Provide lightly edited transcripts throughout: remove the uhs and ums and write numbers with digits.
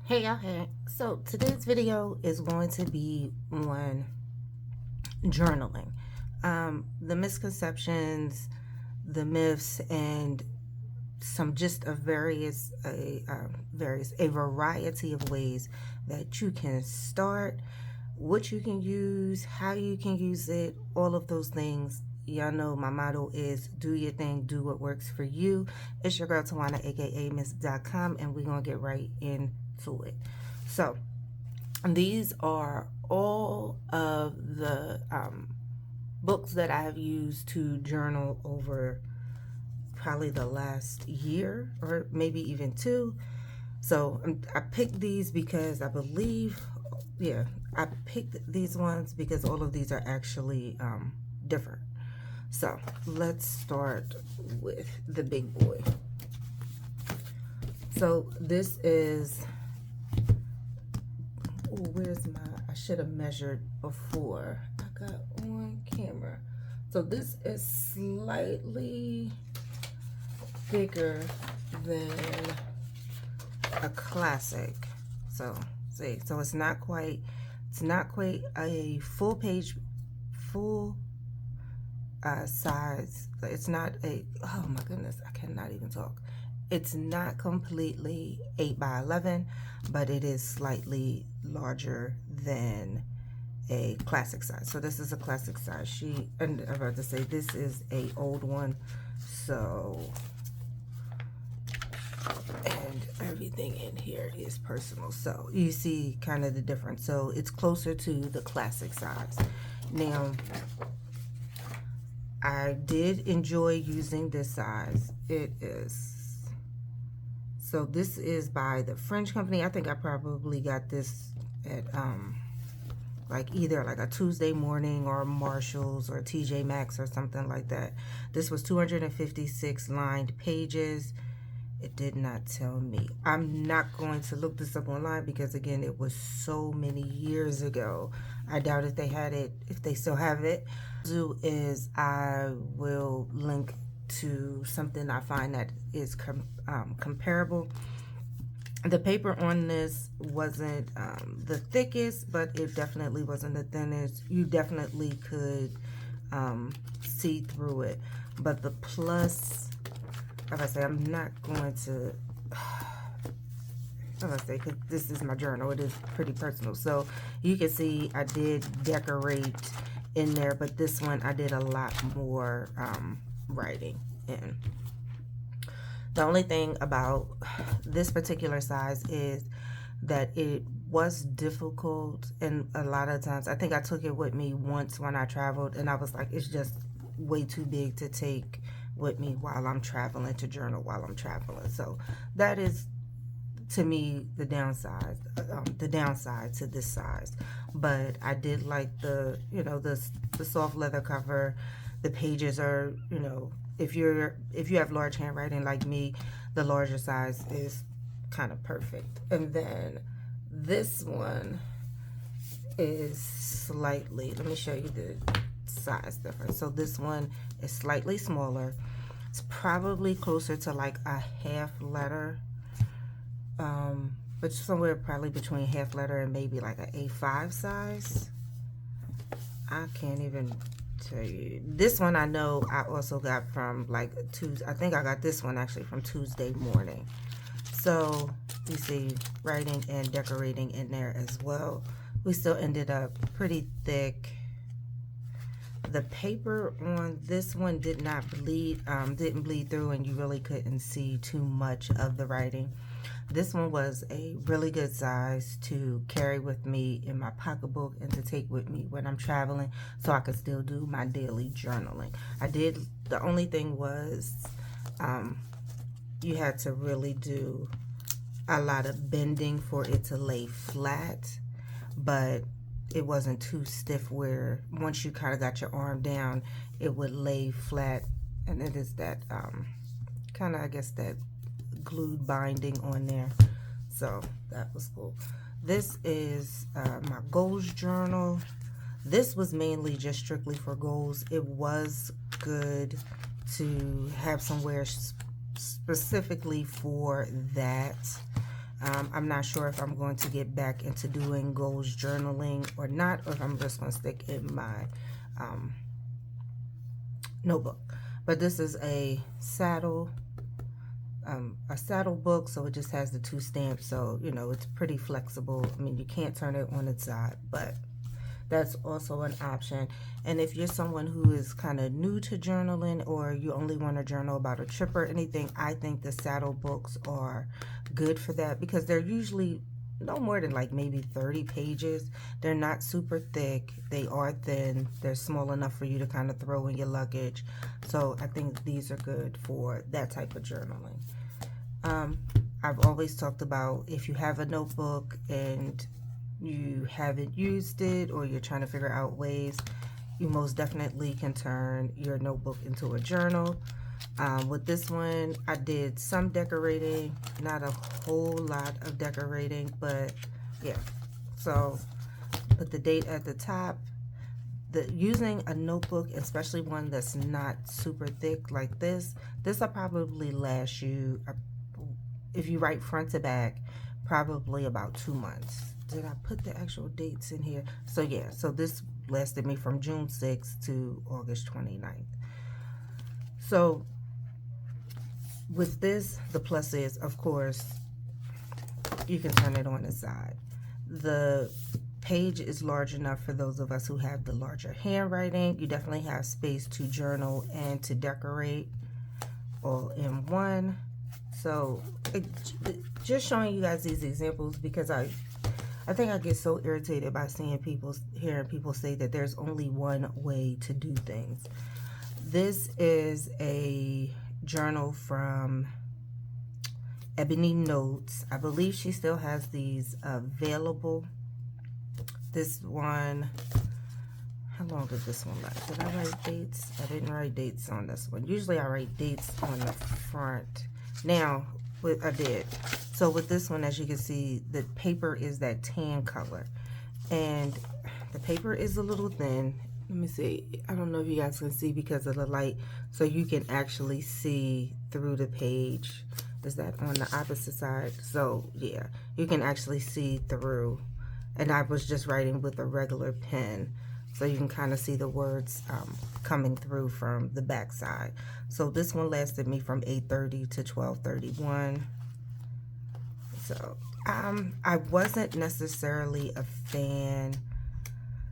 Hey y'all, hey. So today's video is going to be on journaling. The misconceptions, the myths, and some just a variety of ways that you can start, what you can use, how you can use it, all of those things. Y'all know my motto is do your thing, do what works for you. It's your girl Tawana, aka Miss.com, and we're gonna get right into it. So these are all of the books that I have used to journal over probably the last year or maybe even two. So I picked these because I believe, yeah, I picked these ones because all of these are actually different. So let's start with the big boy. So this is, oh, where's my, I should have measured before I got on camera. So this is slightly bigger than a classic. So see, so it's not quite a full page, full size. It's not a, oh my goodness, I cannot even talk. It's not completely 8 by 11, but it is slightly larger than a classic size. So this is a classic size sheet, and I'm about to say this is a old one. So, and everything in here is personal. So you see kind of the difference. So it's closer to the classic size. Now, I did enjoy using this size. It is, so this is by the French company. I think I probably got this at like either like a Tuesday Morning or Marshalls or TJ Maxx or something like that. This was 256 lined pages. It did not tell me. I'm not going to look this up online because again, it was so many years ago. I doubt if they had it, if they still have it. Do is I will link to something I find that is comparable. The paper on this wasn't the thickest, but it definitely wasn't the thinnest. You definitely could see through it. But the plus, like I say, I'm not going to, like I say, because this is my journal. It is pretty personal. So you can see I did decorate in there, but this one I did a lot more writing in. The only thing about this particular size is that it was difficult, and a lot of times, I think I took it with me once when I traveled, and I was like, it's just way too big to take with me while I'm traveling, to journal while I'm traveling. So that is, to me, the downside to this size. But I did like the, you know, the soft leather cover. The pages are, you know, if you have large handwriting like me, the larger size is kind of perfect. And then this one is slightly, let me show you the size difference. So this one is slightly smaller. It's probably closer to like a half letter, but somewhere probably between half letter and maybe like an A5 size. I can't even tell you. This one I know I also got from like Tuesday. I think I got this one actually from Tuesday Morning. So you see writing and decorating in there as well. We still ended up pretty thick. The paper on this one did not bleed, didn't bleed through, and you really couldn't see too much of the writing. This one was a really good size to carry with me in my pocketbook and to take with me when I'm traveling, so I could still do my daily journaling. The only thing was, you had to really do a lot of bending for it to lay flat, but it wasn't too stiff where once you kind of got your arm down, it would lay flat. And it is that kind of, I guess, that glued binding on there. So that was cool. This is my goals journal. This was mainly just strictly for goals. It was good to have somewhere specifically for that. I'm not sure if I'm going to get back into doing goals journaling or not, or if I'm just going to stick in my notebook. But this is a saddle book, so it just has the 2 stamps, so you know it's pretty flexible. I mean, you can't turn it on its side, but that's also an option. And if you're someone who is kind of new to journaling, or you only want to journal about a trip or anything, I think the saddle books are good for that, because they're usually no more than like maybe 30 pages. They're not super thick, they are thin, they're small enough for you to kind of throw in your luggage. So I think these are good for that type of journaling. I've always talked about, if you have a notebook and you haven't used it, or you're trying to figure out ways, you most definitely can turn your notebook into a journal. With this one, I did some decorating, not a whole lot of decorating, but yeah. So put the date at the top. Using a notebook, especially one that's not super thick like this will probably last you, if you write front to back, probably about 2 months. Did I put the actual dates in here? So yeah, so this lasted me from June 6th to August 29th. So with this, the plus is, of course, you can turn it on the side. The page is large enough for those of us who have the larger handwriting. You definitely have space to journal and to decorate all in one. So just showing you guys these examples, because I think I get so irritated by hearing people say that there's only one way to do things. This is a journal from Ebony Notes. I believe she still has these available. This one, how long did this one last? Did I write dates? I didn't write dates on this one. Usually I write dates on the front. Now, I did. So with this one, as you can see, the paper is that tan color. And the paper is a little thin. Let me see. I don't know if you guys can see because of the light. So you can actually see through the page. Is that on the opposite side? So yeah, you can actually see through. And I was just writing with a regular pen, so you can kind of see the words coming through from the back side. So this one lasted me from 8:30 to 12:31. So I wasn't necessarily a fan.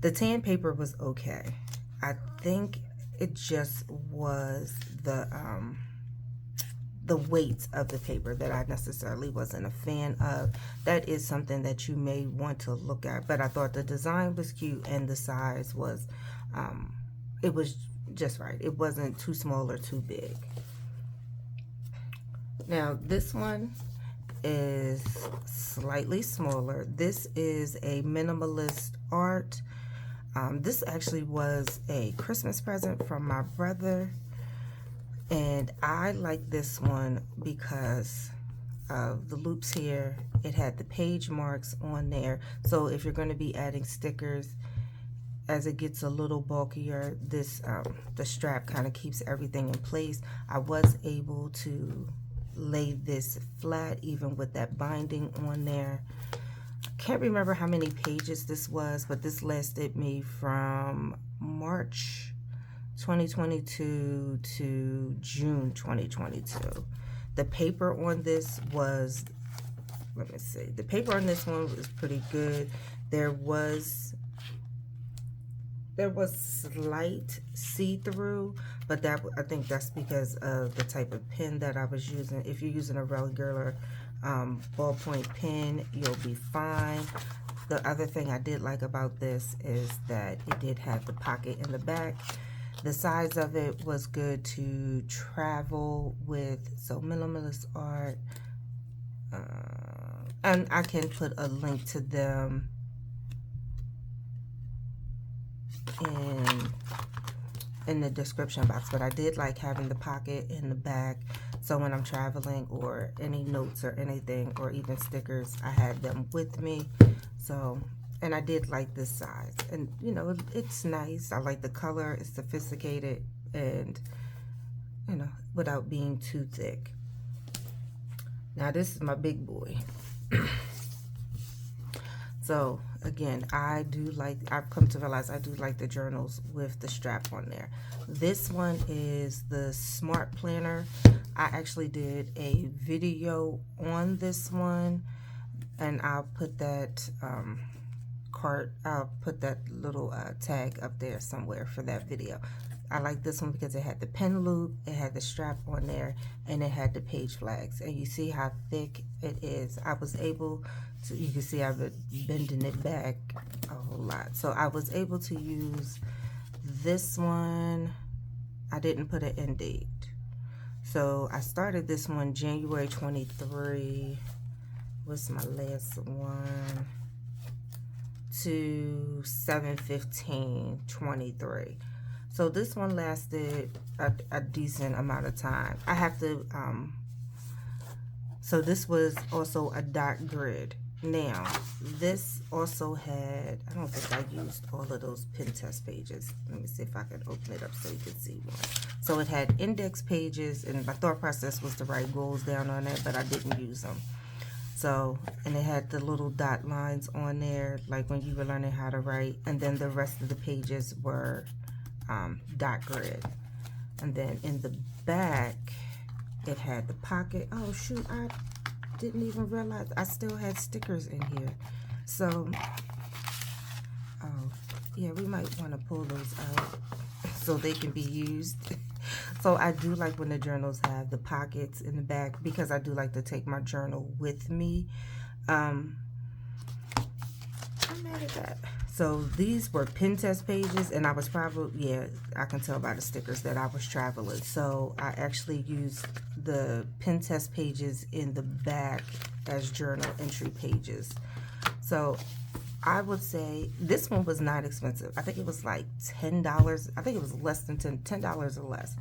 The tan paper was okay. I think it just was the weight of the paper that I necessarily wasn't a fan of. That is something that you may want to look at, but I thought the design was cute and the size was, it was just right. It wasn't too small or too big. Now this one is slightly smaller. This is a minimalist art. This actually was a Christmas present from my brother. And I like this one because of the loops here. It had the page marks on there. So if you're going to be adding stickers, as it gets a little bulkier, this the strap kind of keeps everything in place. I was able to lay this flat even with that binding on there. I can't remember how many pages this was, but this lasted me from March 2022 to June 2022. The paper on this was, let me see, the paper on this one was pretty good. There was slight see-through, but that, I think that's because of the type of pen that I was using. If you're using a regular ballpoint pen, you'll be fine. The other thing I did like about this is that it did have the pocket in the back. The size of it was good to travel with. So minimalist art, and I can put a link to them in the description box, but I did like having the pocket in the back, so when I'm traveling or any notes or anything or even stickers, I had them with me. So, and I did like this size, and you know, it's nice. I like the color. It's sophisticated, and you know, without being too thick. Now this is my big boy. So again, I've come to realize I do like the journals with the strap on there. This one is the Smart Planner. I actually did a video on this one, and I'll put that I'll put that little tag up there somewhere for that video. I like this one because it had the pen loop, it had the strap on there, and it had the page flags. And you see how thick it is. I was able to, you can see I've been bending it back a whole lot. So I was able to use this one. I didn't put an end date. So I started this one January 23. What's my last one? To 7/15/23. So this one lasted a decent amount of time. I have to, so this was also a dot grid. Now, this also had, I don't think I used all of those pen test pages. Let me see if I can open it up so you can see one. So it had index pages, and my thought process was to write goals down on it, but I didn't use them. So, and it had the little dot lines on there, like when you were learning how to write, and then the rest of the pages were dot grid. And then in the back, it had the pocket. Oh shoot, I didn't even realize I still had stickers in here. So, oh yeah, we might want to pull those out so they can be used. So I do like when the journals have the pockets in the back, because I do like to take my journal with me. I'm mad at that. So these were pen test pages, and I was probably, yeah, I can tell by the stickers that I was traveling. So I actually used the pen test pages in the back as journal entry pages. So I would say this one was not expensive. I think it was like $10. I think it was less than $10 or less.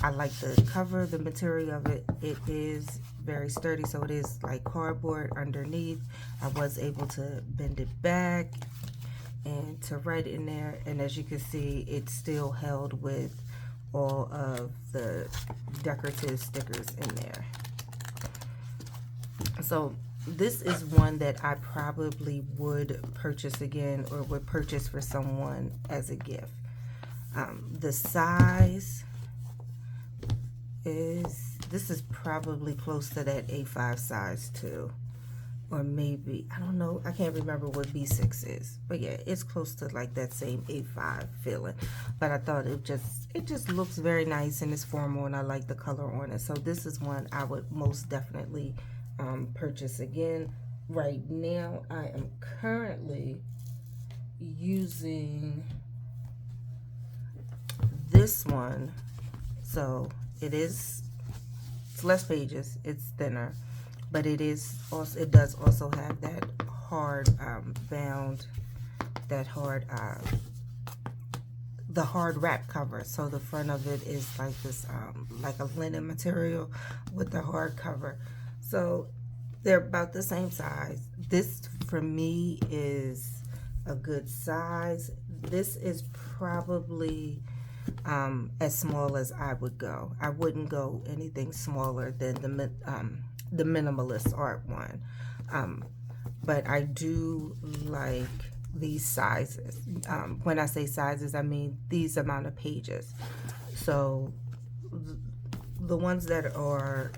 I like the cover, the material of it. It is very sturdy, so it is like cardboard underneath. I was able to bend it back and to write in there, and as you can see, it's still held with all of the decorative stickers in there. So this is one that I probably would purchase again, or would purchase for someone as a gift. The size is, this is probably close to that A5 size too, or maybe, I don't know, I can't remember what B6 is, but yeah, it's close to like that same A5 feeling. But I thought it just looks very nice, and it's formal, and I like the color on it. So this is one I would most definitely purchase again. Right now I am currently using this one. So it's less pages, it's thinner, but it does also have that hard bound, that hard the hard wrap cover. So the front of it is like this like a linen material with the hard cover. So they're about the same size. This for me is a good size. This is probably as small as I would go. I wouldn't go anything smaller than the minimalist art one. But I do like these sizes. When I say sizes, I mean these amount of pages. So the ones that are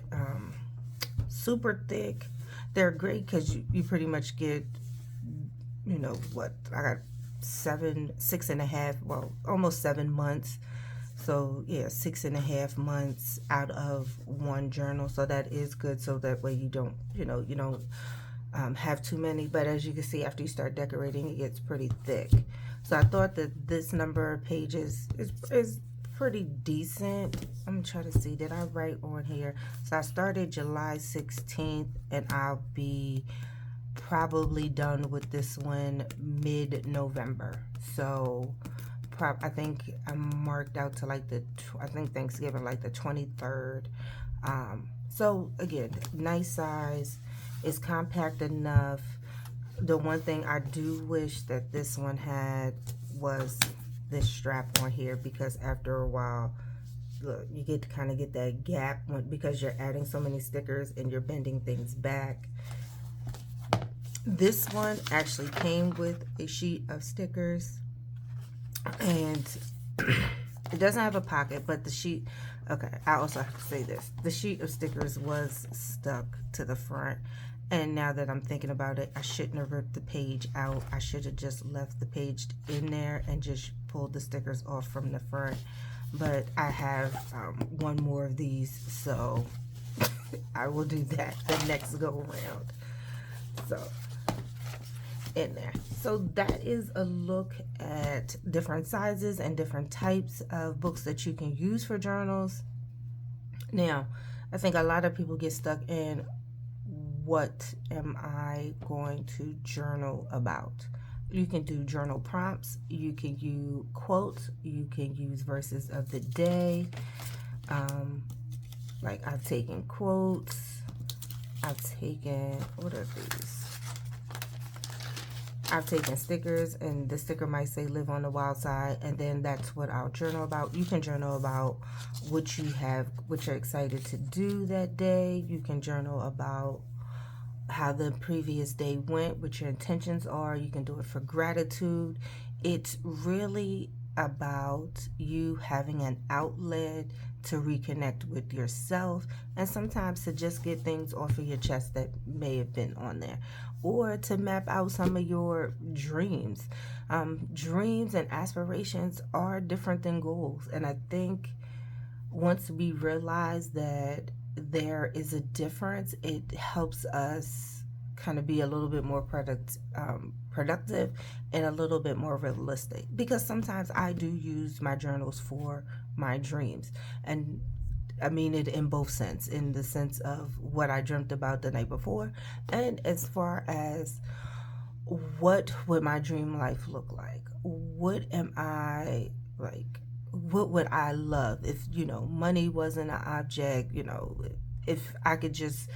super thick, they're great because you pretty much get, you know what, I got 6.5, well, almost 7 months. So yeah, 6.5 months out of one journal. So that is good. So that way you don't, you don't have too many. But as you can see, after you start decorating, it gets pretty thick. So I thought that this number of pages is pretty decent. I'm trying to see, did I write on here? So I started July 16th, and I'll be probably done with this one mid-November. So I think I'm marked out to like I think Thanksgiving, like the 23rd. So again, nice size. It's compact enough. The one thing I do wish that this one had was this strap on here, because after a while look, you get to kind of get that gap because you're adding so many stickers and you're bending things back. This one actually came with a sheet of stickers, and it doesn't have a pocket, but the sheet, okay, I also have to say this. The sheet of stickers was stuck to the front, and now that I'm thinking about it, I shouldn't have ripped the page out. I should have just left the page in there and just pulled the stickers off from the front. But I have one more of these, so I will do that the next go around. So in there. So that is a look at different sizes and different types of books that you can use for journals. Now, I think a lot of people get stuck in, what am I going to journal about? You can do journal prompts, you can use quotes, you can use verses of the day. Like I've taken quotes, I've taken, what are these? I've taken stickers, and the sticker might say live on the wild side, and then that's what I'll journal about. You can journal about what you have, what you're excited to do that day. You can journal about how the previous day went, what your intentions are. You can do it for gratitude. It's really about you having an outlet to reconnect with yourself, and sometimes to just get things off of your chest that may have been on there, or to map out some of your dreams. Dreams and aspirations are different than goals, and I think once we realize that there is a difference, it helps us kind of be a little bit more productive and a little bit more realistic, because sometimes I do use my journals for my dreams, and I mean it in both sense, in the sense of what I dreamt about the night before, and as far as what would my dream life look like, what am I like, what would I love if, you know, money wasn't an object, you know, if I could just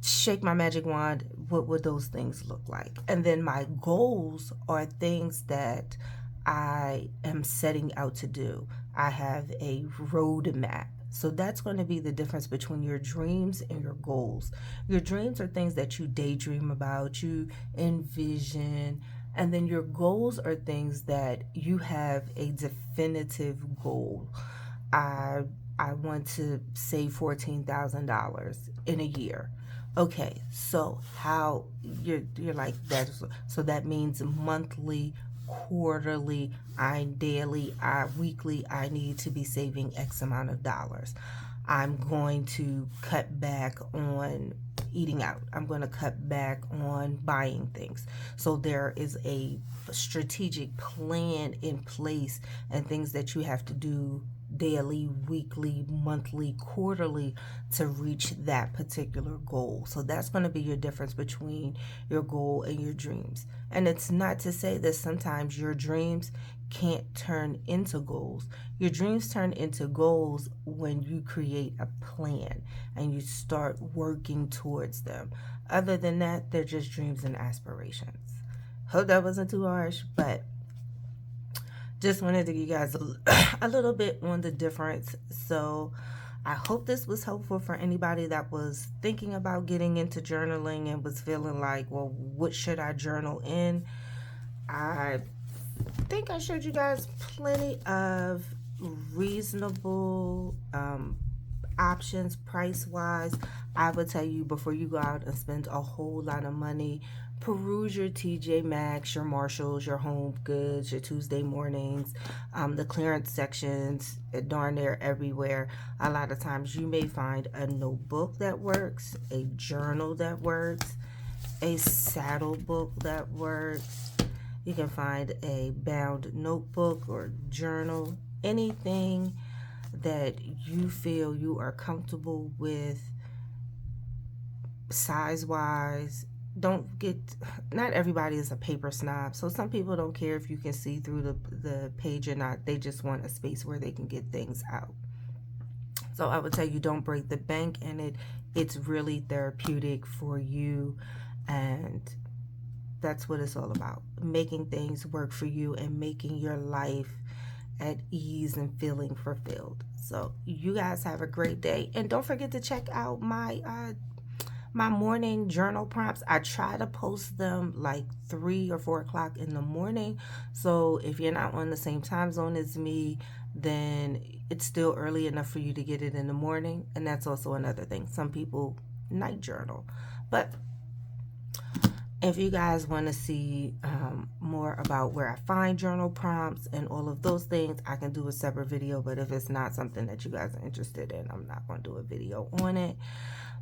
shake my magic wand, what would those things look like? And then my goals are things that I am setting out to do. I have a roadmap. So that's going to be the difference between your dreams and your goals. Your dreams are things that you daydream about, you envision, and then your goals are things that you have a definitive goal. I want to save $14,000 in a year. Okay, so how you're like that? So that means monthly, quarterly, daily, weekly. I need to be saving X amount of dollars. I'm going to cut back on eating out. I'm going to cut back on buying things. So there is a strategic plan in place, and things that you have to do daily, weekly, monthly, quarterly to reach that particular goal. So that's going to be your difference between your goal and your dreams. And it's not to say that sometimes your dreams can't turn into goals. Your dreams turn into goals when you create a plan and you start working towards them. Other than that, they're just dreams and aspirations. Hope that wasn't too harsh, but just wanted to give you guys a little bit on the difference. So I hope this was helpful for anybody that was thinking about getting into journaling and was feeling like, well, what should I journal in? I think I showed you guys plenty of reasonable options price-wise. I would tell you, before you go out and spend a whole lot of money, peruse your TJ Maxx, your Marshalls, your Home Goods, your Tuesday Mornings, the clearance sections, darn near everywhere. A lot of times you may find a notebook that works, a journal that works, a saddle book that works. You can find a bound notebook or journal, anything that you feel you are comfortable with size-wise. Not everybody is a paper snob, so some people don't care if you can see through the page or not. They just want a space where they can get things out. So I would tell you, don't break the bank, and it's really therapeutic for you, and that's what it's all about, making things work for you and making your life at ease and feeling fulfilled. So you guys have a great day, and don't forget to check out my morning journal prompts. I try to post them like 3 or 4 o'clock in the morning, so if you're not on the same time zone as me, then it's still early enough for you to get it in the morning. And that's also another thing, some people night journal. But if you guys want to see more about where I find journal prompts and all of those things, I can do a separate video. But if it's not something that you guys are interested in, I'm not going to do a video on it.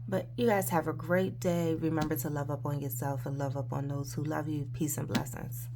But you guys have a great day. Remember to love up on yourself and love up on those who love you. Peace and blessings.